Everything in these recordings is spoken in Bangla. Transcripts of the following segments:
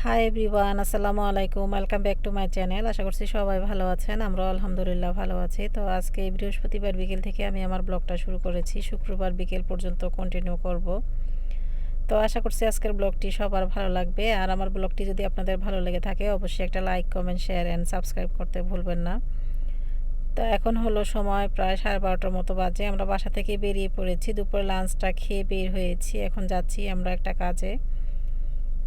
হাই এভরিওয়ান, আসসালামু আলাইকুম। Welcome back to my channel. আশা করছি সবাই ভালো আছেন। আমরাও আলহামদুলিল্লাহ ভালো আছি। তো আজকে বৃহস্পতিবার বিকেল থেকে আমি আমার ব্লগটা শুরু করেছি। শুক্রবার বিকেল পর্যন্ত কন্টিনিউ করব। তো আশা করছি আজকের ব্লগটি সবার ভালো লাগবে। আর আমার ব্লগটি যদি আপনাদের ভালো লেগে থাকে অবশ্যই একটা like, comment, share and subscribe করতে ভুলবেন না। তো এখন হলো সময় প্রায় 12:30টার মতো বাজে। আমরা বাসা থেকে বেরিয়ে পড়েছি। দুপুরে লাঞ্চটা খেয়ে বের হয়েছি। এখন যাচ্ছি আমরা একটা কাজে।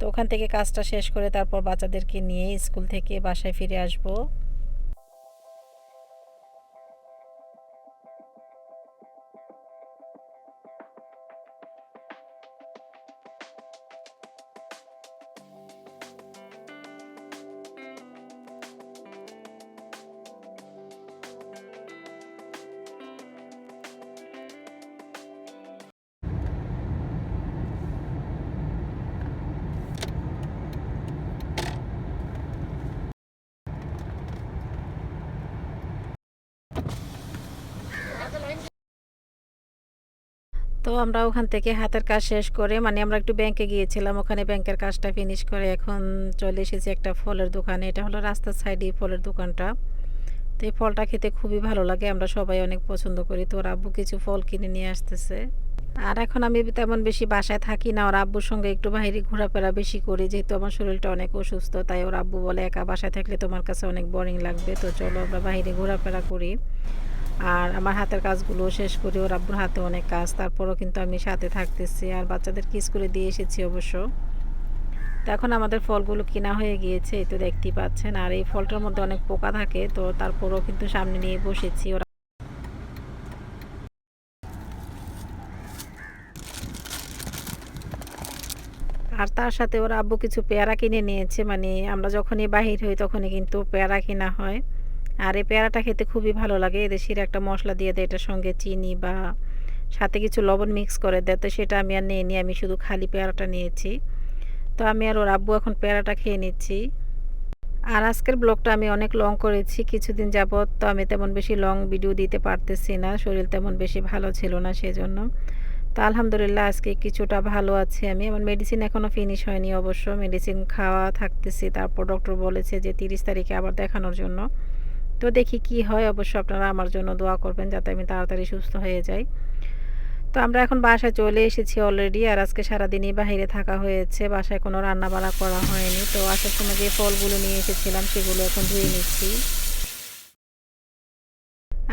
তো ওখান থেকে কাজটা শেষ করে তারপর বাচ্চাদেরকে নিয়ে স্কুল থেকে বাসায় ফিরে আসব। তো আমরা ওখান থেকে হাতের কাজ শেষ করে আমরা একটু ব্যাংকে গিয়েছিলাম, ওখানে ব্যাংকের কাজটা ফিনিশ করে এখন চলে এসেছি একটা ফলের দোকানে। এটা হলো রাস্তার সাইডে ফলের দোকানটা। তো এই ফলটা খেতে খুবই ভালো লাগে, আমরা সবাই অনেক পছন্দ করি। তো ওর আব্বু কিছু ফল কিনে নিয়ে আসতেছে। আর এখন আমি তেমন বেশি বাসায় থাকি না, ওর আব্বুর সঙ্গে একটু বাইরে ঘোরাফেরা বেশি করি, যেহেতু আমার শরীরটা অনেক অসুস্থ। তাই ওর আব্বু বলে একা বাসায় থাকলে তোমার কাছে অনেক বোরিং লাগবে, তো চলো আমরা বাইরে ঘোরাফেরা করি। আর আমার হাতের কাজগুলো শেষ করি, ওর আব্বুর হাতে অনেক কাজ, তারপরও কিন্তু আমি সাথে থাকতেছি। আর বাচ্চাদেরকে স্কুলে দিয়ে এসেছি অবশ্য। তো এখন আমাদের ফলগুলো কিনা হয়ে গিয়েছে, এই তো দেখতেই পাচ্ছেন। আর এই ফলটার মধ্যে অনেক পোকা থাকে, তো তারপরও কিন্তু সামনে নিয়ে বসেছি। ওরা আর তার সাথে ওর আব্বু কিছু পেয়ারা কিনে নিয়েছে। আমরা যখনই বাহির হই তখনই কিন্তু পেয়ারা কিনা হয়। আর এই পেয়ারাটা খেতে খুবই ভালো লাগে। এদেশের একটা মশলা দিয়ে দেয়, এটার সঙ্গে চিনি বা সাথে কিছু লবণ মিক্স করে দেয়। তো সেটা আমি আর নিয়ে আমি শুধু খালি পেয়ারাটা নিয়েছি। তো আমি আর ওর আব্বু এখন পেয়ারাটা খেয়ে নিচ্ছি। আর আজকের ব্লগটা আমি অনেক লং করেছি কিছুদিন যাবৎ, তো আমি তেমন বেশি লং ভিডিও দিতে পারতেছি না, শরীর তেমন বেশি ভালো ছিল না সেজন্য। তো আলহামদুলিল্লাহ আজকে কিছুটা ভালো আছি আমি। আমার মেডিসিন এখনও ফিনিশ হয়নি অবশ্য, মেডিসিন খাওয়া থাকতেছি। তারপর ডক্টর বলেছে যে 30 তারিখে আবার দেখানোর জন্য। তো দেখি কি হয়। অবশ্য আপনারা আমার জন্য দোয়া করবেন যাতে আমি তাড়াতাড়ি সুস্থ হয়ে যাই। তো আমরা এখন বাসায় চলে এসেছি অলরেডি। আর আজকে সারাদিনই বাহিরে থাকা হয়েছে, বাসায় কোনো রান্না বান্না করা হয়নি। তো আসার সময় যে ফলগুলো নিয়ে এসেছিলাম সেগুলো এখন ধুয়ে নিচ্ছি।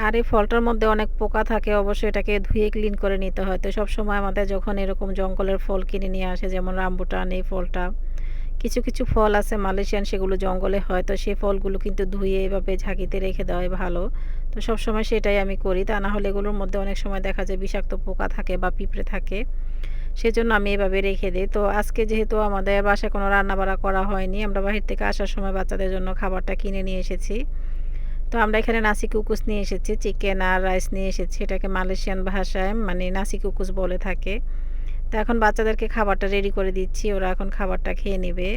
আর এই ফলটার মধ্যে অনেক পোকা থাকে, অবশ্যই এটাকে ধুয়ে ক্লিন করে নিতে হয়। তো সবসময় আমাদের যখন এরকম জঙ্গলের ফল কিনে নিয়ে আসে, যেমন রামবুটান, এই ফলটা, কিছু কিছু ফল আছে মালয়েশিয়ান, সেগুলো জঙ্গলে হয়। তো সেই ফলগুলো কিন্তু ধুয়ে এভাবে ঝাঁকিতে রেখে দেওয়াই ভালো। তো সবসময় সেটাই আমি করি, তা না হলে এগুলোর মধ্যে অনেক সময় দেখা যায় বিষাক্ত পোকা থাকে বা পিঁপড়ে থাকে, সেজন্য আমি এভাবে রেখে দিই। তো আজকে যেহেতু আমাদের বাসায় কোনো রান্না বান্না করা হয়নি, আমরা বাহির থেকে আসার সময় বাচ্চাদের জন্য খাবারটা কিনে নিয়ে এসেছি। তো আমরা এখানে নাসি কুকুস নিয়ে এসেছি, চিকেন আর রাইস নিয়ে এসেছি। এটাকে মালয়েশিয়ান ভাষায় নাসি কুকুস বলে থাকে। তো এখন বাচ্চাদেরকে খাবারটা রেডি করে দিচ্ছি, ওরা এখন খাবারটা খেয়ে নেবে।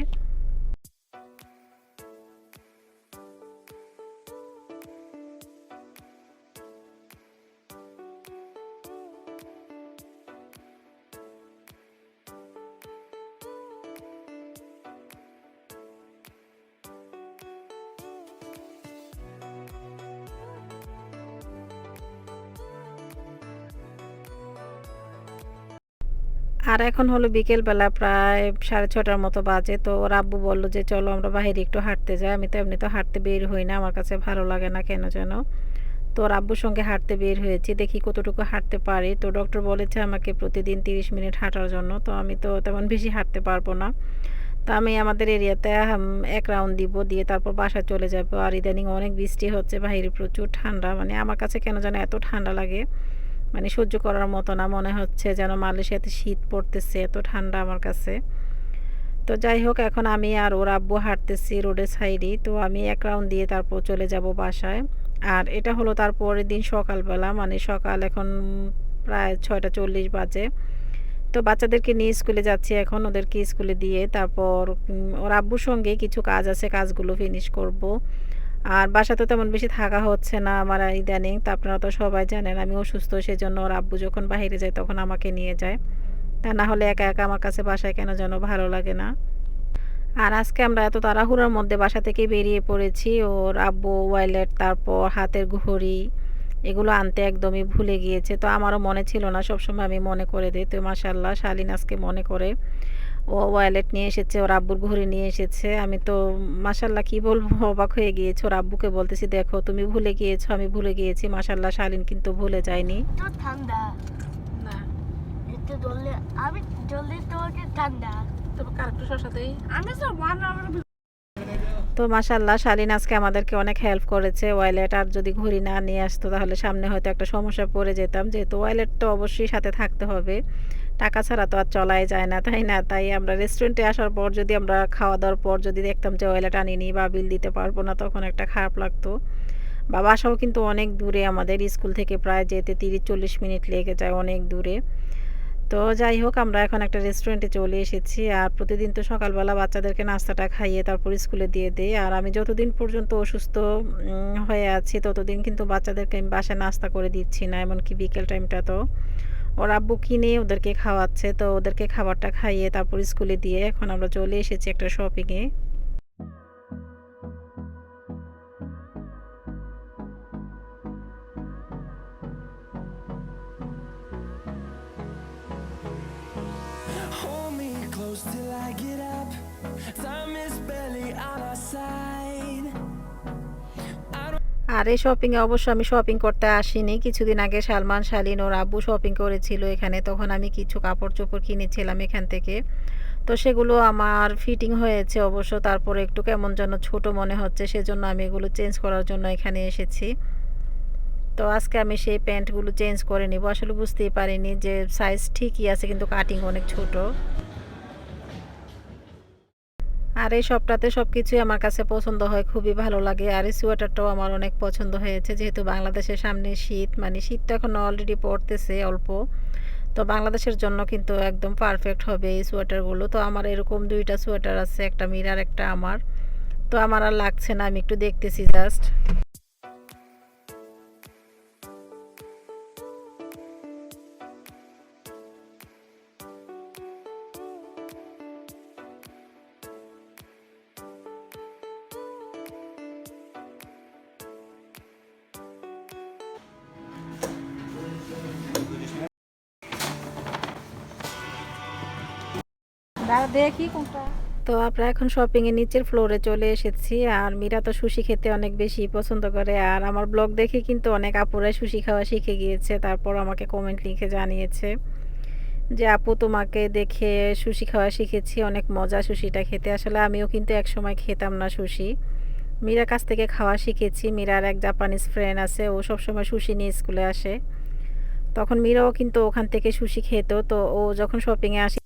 আর এখন হলো বিকেলবেলা প্রায় 6:30টার মতো বাজে। তো ওর আব্বু বলল যে চলো আমরা বাইরে একটু হাঁটতে যাই। আমি তো এমনিতে হাঁটতে বের হই না, আমার কাছে ভালো লাগে না কেন যেন। তো ওর আব্বুর সঙ্গে হাঁটতে বের হয়েছি, দেখি কতটুকু হাঁটতে পারি। তো ডক্টর বলেছে আমাকে প্রতিদিন 30 মিনিট হাঁটার জন্য। তো আমি তো তেমন বেশি হাঁটতে পারবো না। তো আমি আমাদের এরিয়াতে এক রাউন্ড দিব, দিয়ে তারপর বাসায় চলে যাব। আর ইদানিং অনেক বৃষ্টি হচ্ছে, বাইরে প্রচুর ঠান্ডা। আমার কাছে কেন যেন এত ঠান্ডা লাগে, সহ্য করার মতো না। মনে হচ্ছে যেন মালয়েশিয়াতে শীত পড়তেছে, এত ঠান্ডা আমার কাছে। তো যাই হোক, এখন আমি আর ওর আব্বু হাঁটতেছি রোডের সাইডেই। তো আমি এক রাউন্ড দিয়ে তারপর চলে যাব বাসায়। আর এটা হলো তার পরের দিন সকালবেলা, সকাল এখন প্রায় 6:40 বাজে। তো বাচ্চাদেরকে নিয়ে স্কুলে যাচ্ছি এখন, ওদেরকে স্কুলে দিয়ে তারপর ওর আব্বুর সঙ্গে কিছু কাজ আছে, কাজগুলো ফিনিশ করব। আর বাসাতে তেমন বেশি থাকা হচ্ছে না আমার ইদানিং। তা আপনারা তো সবাই জানেন আমি অসুস্থ, সেজন্য ওর আব্বু যখন বাইরে যায় তখন আমাকে নিয়ে যায়। তা না হলে একা একা আমার কাছে বাসায় কেন যেন ভালো লাগে না। আর আজকে আমরা এত তাড়াহুড়োর মধ্যে বাসা থেকে বেরিয়ে পড়েছি, ওর আব্বু ওয়ালেট তারপর হাতের ঘড়ি এগুলো আনতে একদমই ভুলে গিয়েছে। তো আমারও মনে ছিল না, সবসময় আমি মনে করে দিই। তো মাশাআল্লাহ শালীন আজকে মনে করে ও ওয়ালেট নিয়ে এসেছে, ওর আব্বুর ঘড়ি নিয়ে এসেছে। আমি তো মাশাআল্লাহ কি বলবো, অবাক হয়ে গিয়েছি। ওর আব্বুকে বলতেছি, দেখো তুমি ভুলে গিয়েছো, আমি ভুলে গিয়েছি। মাশাআল্লাহ শালীন কিন্তু ভুলে যায়নি। তো ঠান্ডা না, একটু ধরলে আমি জলদি তোমাকে ঠান্ডা তবে কারেক্ট সাথেই আমি তো ওয়ান আওয়ার তো মাশাআল্লাহ শালীন আজকে আমাদেরকে অনেক হেল্প করেছে। ওয়ালেট আর যদি ঘড়ি না নিয়ে আসতো তাহলে সামনে হয়তো একটা সমস্যায় পড়ে যেতাম, যেহেতু ওয়ালেট তো অবশ্যই সাথে থাকতে হবে, টাকা ছাড়া তো আর চলাই যায় না, তাই না? তাই আমরা রেস্টুরেন্টে আসার পর যদি আমরা খাওয়া দাওয়ার পর যদি দেখতাম যে ওয়ালেট আনিনি বা বিল দিতে পারবো না, তখন একটা খারাপ লাগতো। বা বাসাও কিন্তু অনেক দূরে, আমাদের স্কুল থেকে প্রায় যেতে 30-40 মিনিট লেগে যায়, অনেক দূরে। তো যাই হোক, আমরা এখন একটা রেস্টুরেন্টে চলে এসেছি। আর প্রতিদিন তো সকালবেলা বাচ্চাদেরকে নাস্তাটা খাইয়ে তারপর স্কুলে দিয়ে দেই। আর আমি যতদিন পর্যন্ত অসুস্থ হয়ে আছি ততদিন কিন্তু বাচ্চাদেরকে আমি বাসায় নাস্তা করে দিচ্ছি না, এমনকি বিকেল টাইমটা তো ওর আব্বু কিনে ওদেরকে খাওয়াচ্ছে। তো ওদেরকে খাবারটা খাইয়ে তারপর স্কুলে দিয়ে এখন আমরা চলে এসেছি একটা শপিংয়ে। Hold me close till I get up. Time is barely on our side. আর এই শপিংয়ে অবশ্য আমি শপিং করতে আসিনি, কিছুদিন আগে সালমান শালীন ওর আব্বু শপিং করেছিল এখানে, তখন আমি কিছু কাপড় চোপড় কিনেছিলাম এখান থেকে। তো সেগুলো আমার ফিটিং হয়েছে অবশ্য, তারপরে একটু কেমন যেন ছোট মনে হচ্ছে, সেজন্য আমি এগুলো চেঞ্জ করার জন্য এখানে এসেছি। তো আজকে আমি সেই প্যান্টগুলো চেঞ্জ করে নিব, আসলে বুঝতেই পারিনি যে সাইজ ঠিকই আছে কিন্তু কাটিং অনেক ছোট। আর এই সবটাতে সব কিছুই আমার কাছে পছন্দ হয়, খুবই ভালো লাগে। আর এই সোয়েটারটাও আমার অনেক পছন্দ হয়েছে, যেহেতু বাংলাদেশের সামনে শীত, মানে শীত তো এখন অলরেডি পড়তেছে অল্প, তো বাংলাদেশের জন্য কিন্তু একদম পারফেক্ট হবে এই সোয়েটারগুলো। তো আমার এরকম দুইটা সোয়েটার আছে, একটা মিরার একটা আমার। তো আমার আর লাগছে না, আমি একটু দেখতেছি জাস্ট। দেখি কোনটা। তো আমরা এখন শপিংয়ের নিচের ফ্লোরে চলে এসেছি। আর মীরা তো সুশি খেতে অনেক বেশি পছন্দ করে, আর আমার ব্লগ দেখে কিন্তু অনেক আপুরাই সুশি খাওয়া শিখে গিয়েছে, তারপর আমাকে কমেন্ট লিখে জানিয়েছে যে আপু তোমাকে দেখে সুশি খাওয়া শিখেছি, অনেক মজা সুশিটা খেতে। আসলে আমিও কিন্তু এক সময় খেতাম না সুশি, মীরার কাছ থেকে খাওয়া শিখেছি। মীরার এক জাপানিজ ফ্রেন্ড আছে, ও সবসময় সুশি নিয়ে স্কুলে আসে, তখন মীরাও কিন্তু ওখান থেকে সুশি খেত। তো ও যখন শপিংয়ে আসে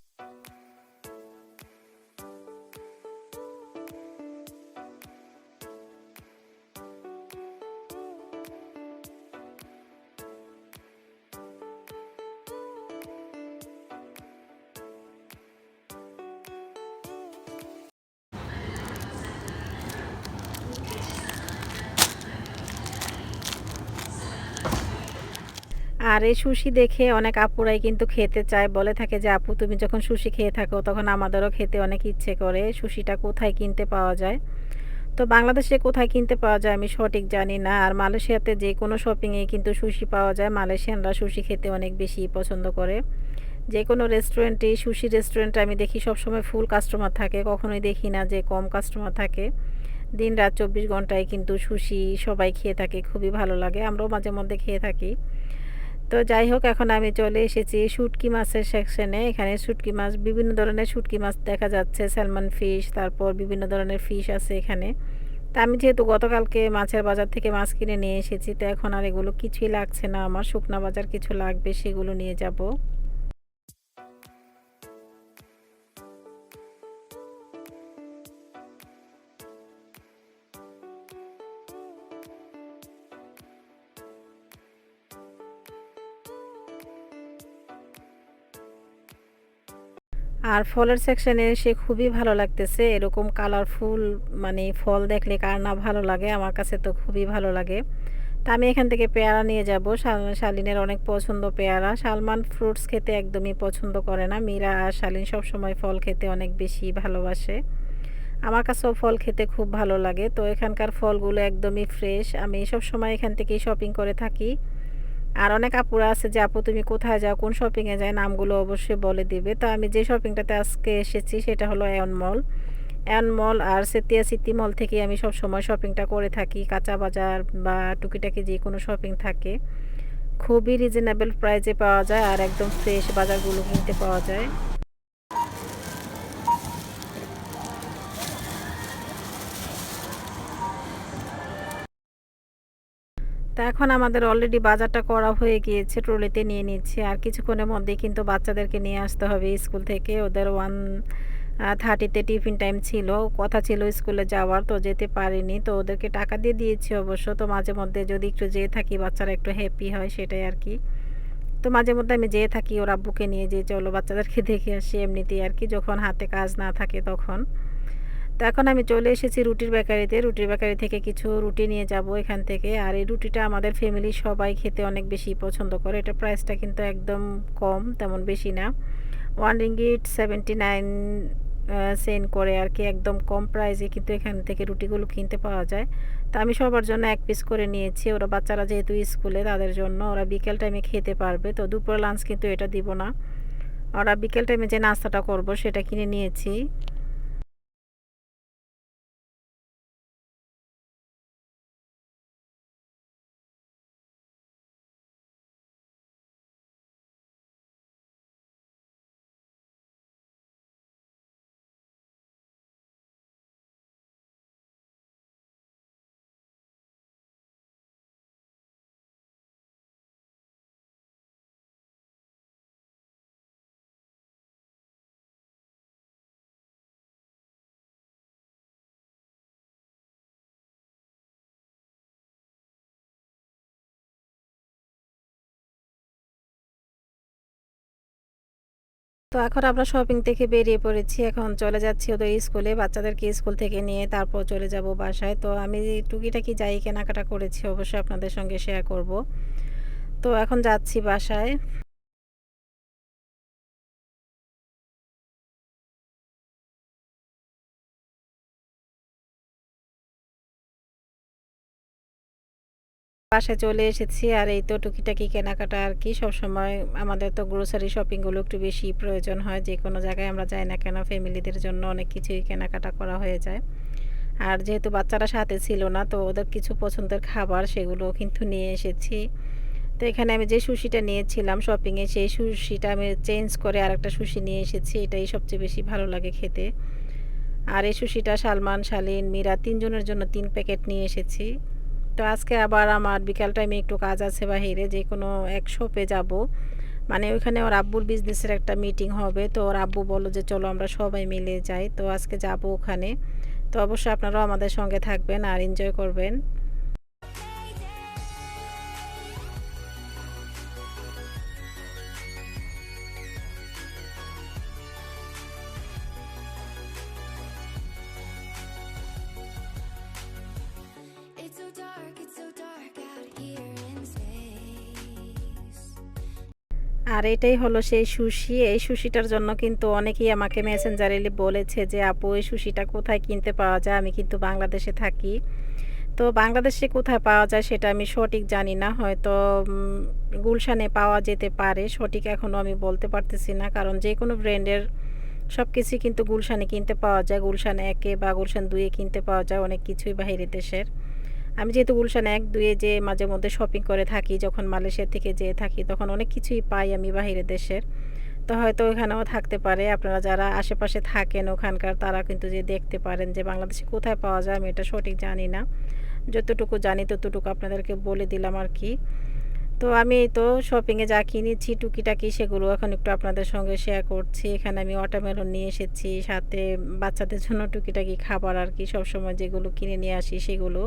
আর এই সুশি দেখে অনেক আপুরাই কিন্তু খেতে চায়, বলে থাকে যে আপু তুমি যখন সুশি খেয়ে থাকো তখন আমাদেরও খেতে অনেক ইচ্ছে করে। সুশিটা কোথায় কিনতে পাওয়া যায়? তো বাংলাদেশে কোথায় কিনতে পাওয়া যায় আমি সঠিক জানি না। আর মালয়েশিয়াতে যে কোনো শপিংয়ে কিন্তু সুশি পাওয়া যায়, মালয়েশিয়ানরা সুশি খেতে অনেক বেশি পছন্দ করে। যে কোনো রেস্টুরেন্টে, সুশি রেস্টুরেন্টে আমি দেখি সবসময় ফুল কাস্টমার থাকে, কখনোই দেখি না যে কম কাস্টমার থাকে। দিন রাত 24 ঘন্টায় কিন্তু সুশি সবাই খেয়ে থাকে, খুবই ভালো লাগে, আমরাও মাঝে মধ্যে খেয়ে থাকি। তো যাই হোক, এখন আমি চলে এসেছি শুটকি মাছের সেকশনে। এখানে শুটকি মাছ, বিভিন্ন ধরনের শুটকি মাছ দেখা যাচ্ছে, স্যালমন ফিশ, তারপর বিভিন্ন ধরনের ফিশ আছে এখানে। তা আমি যেহেতু গতকালকে মাছের বাজার থেকে মাছ কিনে নিয়ে এসেছি, তো এখন আর এগুলো কিছুই লাগছে না আমার, শুকনা বাজার কিছু লাগবে সেগুলো নিয়ে যাব। আর ফলের সেকশনে এসে খুবই ভালো লাগতেছে, এরকম কালারফুল মানে ফল দেখলে কার না ভালো লাগে, আমার কাছে তো খুবই ভালো লাগে। তা আমি এখান থেকে পেয়ারা নিয়ে যাব, শালিনের অনেক পছন্দ পেয়ারা। সালমান ফ্রুটস খেতে একদমই পছন্দ করে না, মীরা আর শালিন সবসময় ফল খেতে অনেক বেশি ভালোবাসে। আমার কাছেও ফল খেতে খুব ভালো লাগে। তো এখানকার ফলগুলো একদমই ফ্রেশ। আমি সব সময় এখান থেকেই শপিং করে থাকি। আর অনেক আপুরা আছে যে আপু তুমি কোথায় যাও, কোন শপিংয়ে যায়, নামগুলো অবশ্যই বলে দিবে। তো আমি যে শপিংটাতে আজকে এসেছি সেটা হলো এয়ন মল। এয়ন মল আর সেতিয়া সিটি মল থেকে আমি সব সময় শপিংটা করে থাকি। কাঁচা বাজার বা টুকিটাকি যে কোনো শপিং থাকে খুবই রিজনেবল প্রাইসে পাওয়া যায় আর একদম ফ্রেশ বাজারগুলো কিনতে পাওয়া যায়। তা এখন আমাদের অলরেডি বাজারটা করা হয়ে গিয়েছে, ট্রলিতে নিয়ে নিচ্ছি আর কিছুক্ষণের মধ্যেই কিন্তু বাচ্চাদেরকে নিয়ে আসতে হবে স্কুল থেকে। ওদের 1:30-তে টিফিন টাইম ছিল, কথা ছিল স্কুলে যাওয়ার, তো যেতে পারিনি। তো ওদেরকে টাকা দিয়ে দিয়েছি অবশ্য। তো মাঝে মধ্যে যদি একটু যেয়ে থাকি বাচ্চারা একটু হ্যাপি হয়, সেটাই আর কি। তো মাঝে মধ্যে আমি যেয়ে থাকি ওর আব্বুকে নিয়ে, যে চলো বাচ্চাদেরকে দেখে আসি এমনিতেই আর কি, যখন হাতে কাজ না থাকে তখন। তো এখন আমি চলে এসেছি রুটির বেকারিতে। রুটির বেকারি থেকে কিছু রুটি নিয়ে যাব এখান থেকে। আর এই রুটিটা আমাদের ফ্যামিলির সবাই খেতে অনেক বেশি পছন্দ করে। এটা প্রাইসটা কিন্তু একদম কম, তেমন বেশি না। 1 রিঙ্গিট 79 সেন্ট করে আর কি, একদম কম প্রাইসে কিন্তু এখান থেকে রুটিগুলো কিনতে পাওয়া যায়। তো আমি সবার জন্য এক পিস করে নিয়েছি। ওরা বাচ্চারা যেহেতু স্কুলে, তাদের জন্য, ওরা বিকেল টাইমে খেতে পারবে। তো দুপুরে লাঞ্চ কিন্তু এটা দিব না, ওরা বিকেল টাইমে যে নাস্তাটা করব সেটা কিনে নিয়েছি। তো এখন আমরা শপিং থেকে বেরিয়ে পড়েছি, এখন চলে যাচ্ছি ওদের স্কুলে, বাচ্চাদেরকে স্কুল থেকে নিয়ে তারপর চলে যাব বাসায়। তো আমি টুকিটাকি যাই কেনাকাটা করেছি অবশ্যই আপনাদের সঙ্গে শেয়ার করব। তো এখন যাচ্ছি বাসায়। বাসায় চলে এসেছি আর এই তো টুকিটাকি কেনাকাটা আর কি। সবসময় আমাদের তো গ্রোসারি শপিংগুলো একটু বেশি প্রয়োজন হয়, যে কোনো জায়গায় আমরা যাই না কেন ফ্যামিলিদের জন্য অনেক কিছুই কেনাকাটা করা হয়ে যায়। আর যেহেতু বাচ্চারা সাথে ছিল না, তো ওদের কিছু পছন্দের খাবার সেগুলো কিন্তু নিয়ে এসেছি। তো এখানে আমি যে সুশিটা নিয়েছিলাম শপিংয়ে, সেই সুশিটা আমি চেঞ্জ করে আরেকটা সুশি নিয়ে এসেছি। এটাই সবচেয়ে বেশি ভালো লাগে খেতে। আর এই সুশিটা সালমান, শালীন, মীরা তিনজনের জন্য 3 প্যাকেট নিয়ে এসেছি। তো আজকে আবার আমার বিকাল টাইমে একটু কাজ আছে বাহিরে, যে কোনো এক শপে যাব। মানে ওইখানে ওর আব্বুর বিজনেসের একটা মিটিং হবে। তো ওর আব্বু বলল যে চলো আমরা সবাই মিলে যাই। তো আজকে যাব ওখানে। তো অবশ্যই আপনারাও আমাদের সঙ্গে থাকবেন আর এনজয় করবেন। It's so dark out here in space. আর এটাই হলো সেই সুশি। এই সুশিটার জন্য কিন্তু অনেকেই আমাকে মেসেঞ্জারে বলেছে যে আপু এই সুশিটা কোথায় কিনতে পাওয়া যায়, আমি কিন্তু বাংলাদেশে থাকি। তো বাংলাদেশে কোথায় পাওয়া যায় সেটা আমি সঠিক জানি না, হয়তো গুলশানে পাওয়া যেতে পারে, সঠিক এখনও আমি বলতে পারতেছি না। কারণ যে কোনো ব্র্যান্ডের সব কিছুই কিন্তু গুলশানে কিনতে পাওয়া যায়, গুলশান 1-এ বা গুলশান 2-এ কিনতে পাওয়া যায় অনেক কিছুই বাইরের দেশের। আমি যেহেতু গুলশান 1-2-এ যে মাঝে মধ্যে শপিং করে থাকি, যখন মালয়েশিয়া থেকে যেয়ে থাকি তখন অনেক কিছুই পাই আমি বাইরের দেশের। তো হয়তো ওখানেও থাকতে পারে। আপনারা যারা আশেপাশে থাকেন ওখানকার, তারা কিন্তু যে দেখতে পারেন যে বাংলাদেশে কোথায় পাওয়া যায়, আমি এটা সঠিক জানি না। যতটুকু জানি ততটুকু আপনাদেরকে বলে দিলাম আর কি। তো আমি এই তো শপিংয়ে যা কিনেছি টুকিটাকি সেগুলো এখন একটু আপনাদের সঙ্গে শেয়ার করছি। এখানে আমি ওয়াটারমেলন নিয়ে এসেছি, সাথে বাচ্চাদের জন্য টুকিটাকি খাবার আর কি, সবসময় যেগুলো কিনে নিয়ে আসি সেগুলো।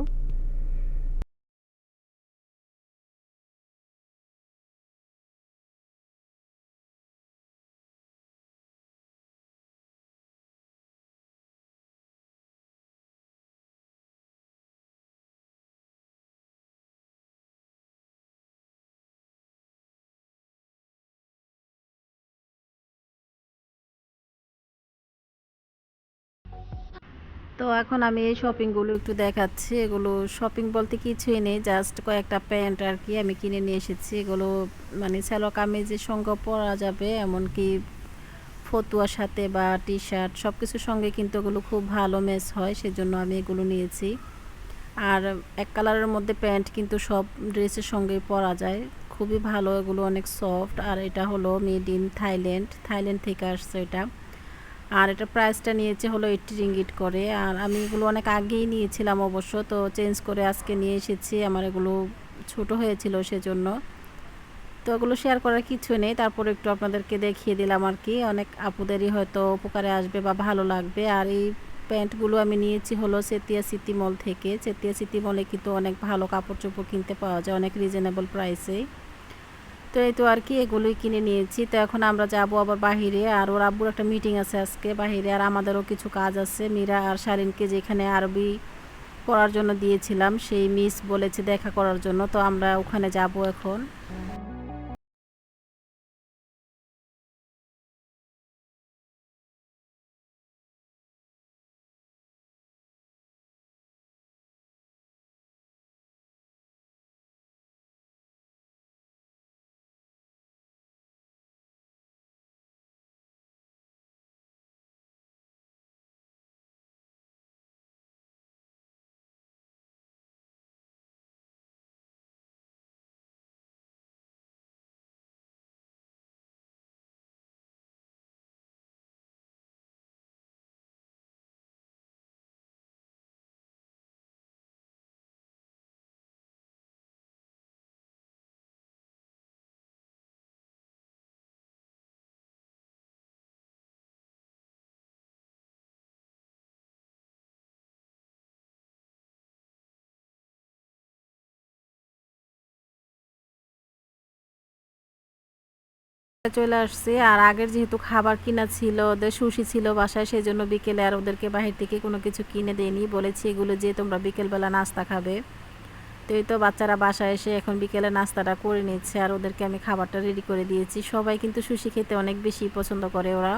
তো এখন আমি এই শপিংগুলো একটু দেখাচ্ছি। এগুলো শপিং বলতে কিছুই নেই, জাস্ট কয়েকটা প্যান্ট আর কি আমি কিনে নিয়ে এসেছি। এগুলো মানে সালোয়ার কামিজের সঙ্গে পরা যাবে, এমনকি ফতুয়ার সাথে বা টি শার্ট সব কিছুর সঙ্গে কিন্তু এগুলো খুব ভালো ম্যাচ হয়, সেজন্য আমি এগুলো নিয়েছি। আর এক কালারের মধ্যে প্যান্ট কিন্তু সব ড্রেসের সঙ্গেই পরা যায়, খুবই ভালো। এগুলো অনেক সফট। আর এটা হলো মেড ইন থাইল্যান্ড থেকে আসছে এটা। আর এটা প্রাইসটা নিয়েছে হলো 80 রিঙ্গিট করে। আর আমি এগুলো অনেক আগেই নিয়েছিলাম অবশ্য, তো চেঞ্জ করে আজকে নিয়ে এসেছি। আমার এগুলো ছোট হয়েছিল সেজন্য। তো এগুলো শেয়ার করার কিছু নেই, তারপরে একটু আপনাদেরকে দেখিয়ে দিলাম আর কি। অনেক আপুদেরই হয়তো উপকারে আসবে বা ভালো লাগবে। আর এই প্যান্টগুলো আমি নিয়েছি হলো চেতিয়া সিটি মল থেকে। চেতিয়া সিটি মলে কিন্তু অনেক ভালো কাপড় চোপড় কিনতে পাওয়া যায় অনেক রিজনেবল প্রাইসে। তো এই তো আর কি, এগুলোই কিনে নিয়েছি। তো এখন আমরা যাব আবার বাহিরে, আর ওর আব্বুর একটা মিটিং আছে আজকে বাহিরে, আর আমাদেরও কিছু কাজ আছে। মীরা আর শারিনকে যেখানে আরবি পড়ার জন্য দিয়েছিলাম, সেই মিস বলেছে দেখা করার জন্য, তো আমরা ওখানে যাব এখন। চলে আসছি। আর আগের যেহেতু খাবার কিনা ছিল, ওদের সুশি ছিল বাসায়, সেই জন্য বিকেলে আর ওদেরকে বাহির থেকে কোনো কিছু কিনে দেয়নি। বলেছি এগুলো যে তোমরা বিকেলবেলা নাস্তা খাবে। তো এই তো বাচ্চারা বাসায় এসে এখন বিকেলে নাস্তাটা করে নিচ্ছে, আর ওদেরকে আমি খাবারটা রেডি করে দিয়েছি। সবাই কিন্তু সুশি খেতে অনেক বেশি পছন্দ করে, ওরা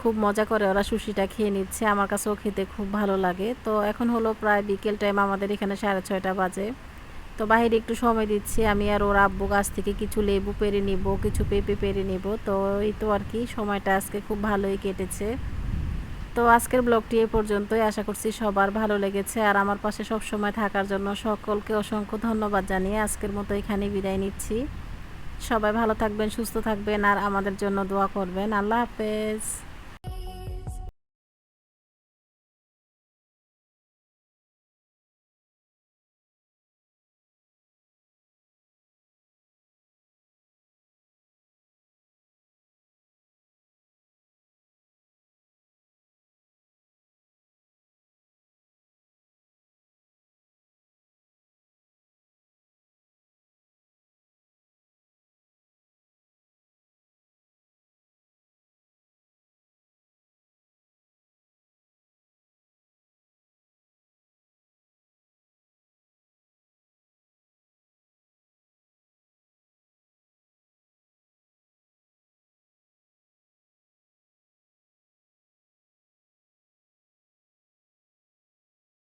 খুব মজা করে ওরা সুশিটা খেয়ে নিচ্ছে। আমার কাছেও খেতে খুব ভালো লাগে। তো এখন হলো প্রায় বিকেল টাইম, আমাদের এখানে 6:30 বাজে। তো বাইরে একটু সময় দিচ্ছি আমি আর ওর আব্বু। গাছ থেকে কিছু লেবু পেড়ে নিব, কিছু পেঁপে পেড়ে নিব। তো এই তো আর কি, সময়টা আজকে খুব ভালোই কেটেছে। তো আজকের ব্লগটি এই পর্যন্তই। আশা করছি সবার ভালো লেগেছে। আর আমার পাশে সব সময় থাকার জন্য সকলকে অসংখ্য ধন্যবাদ জানিয়ে আজকের মতো এখানেই বিদায় নিচ্ছি। সবাই ভালো থাকবেন, সুস্থ থাকবেন, আর আমাদের জন্য দোয়া করবেন। আল্লাহ হাফেজ।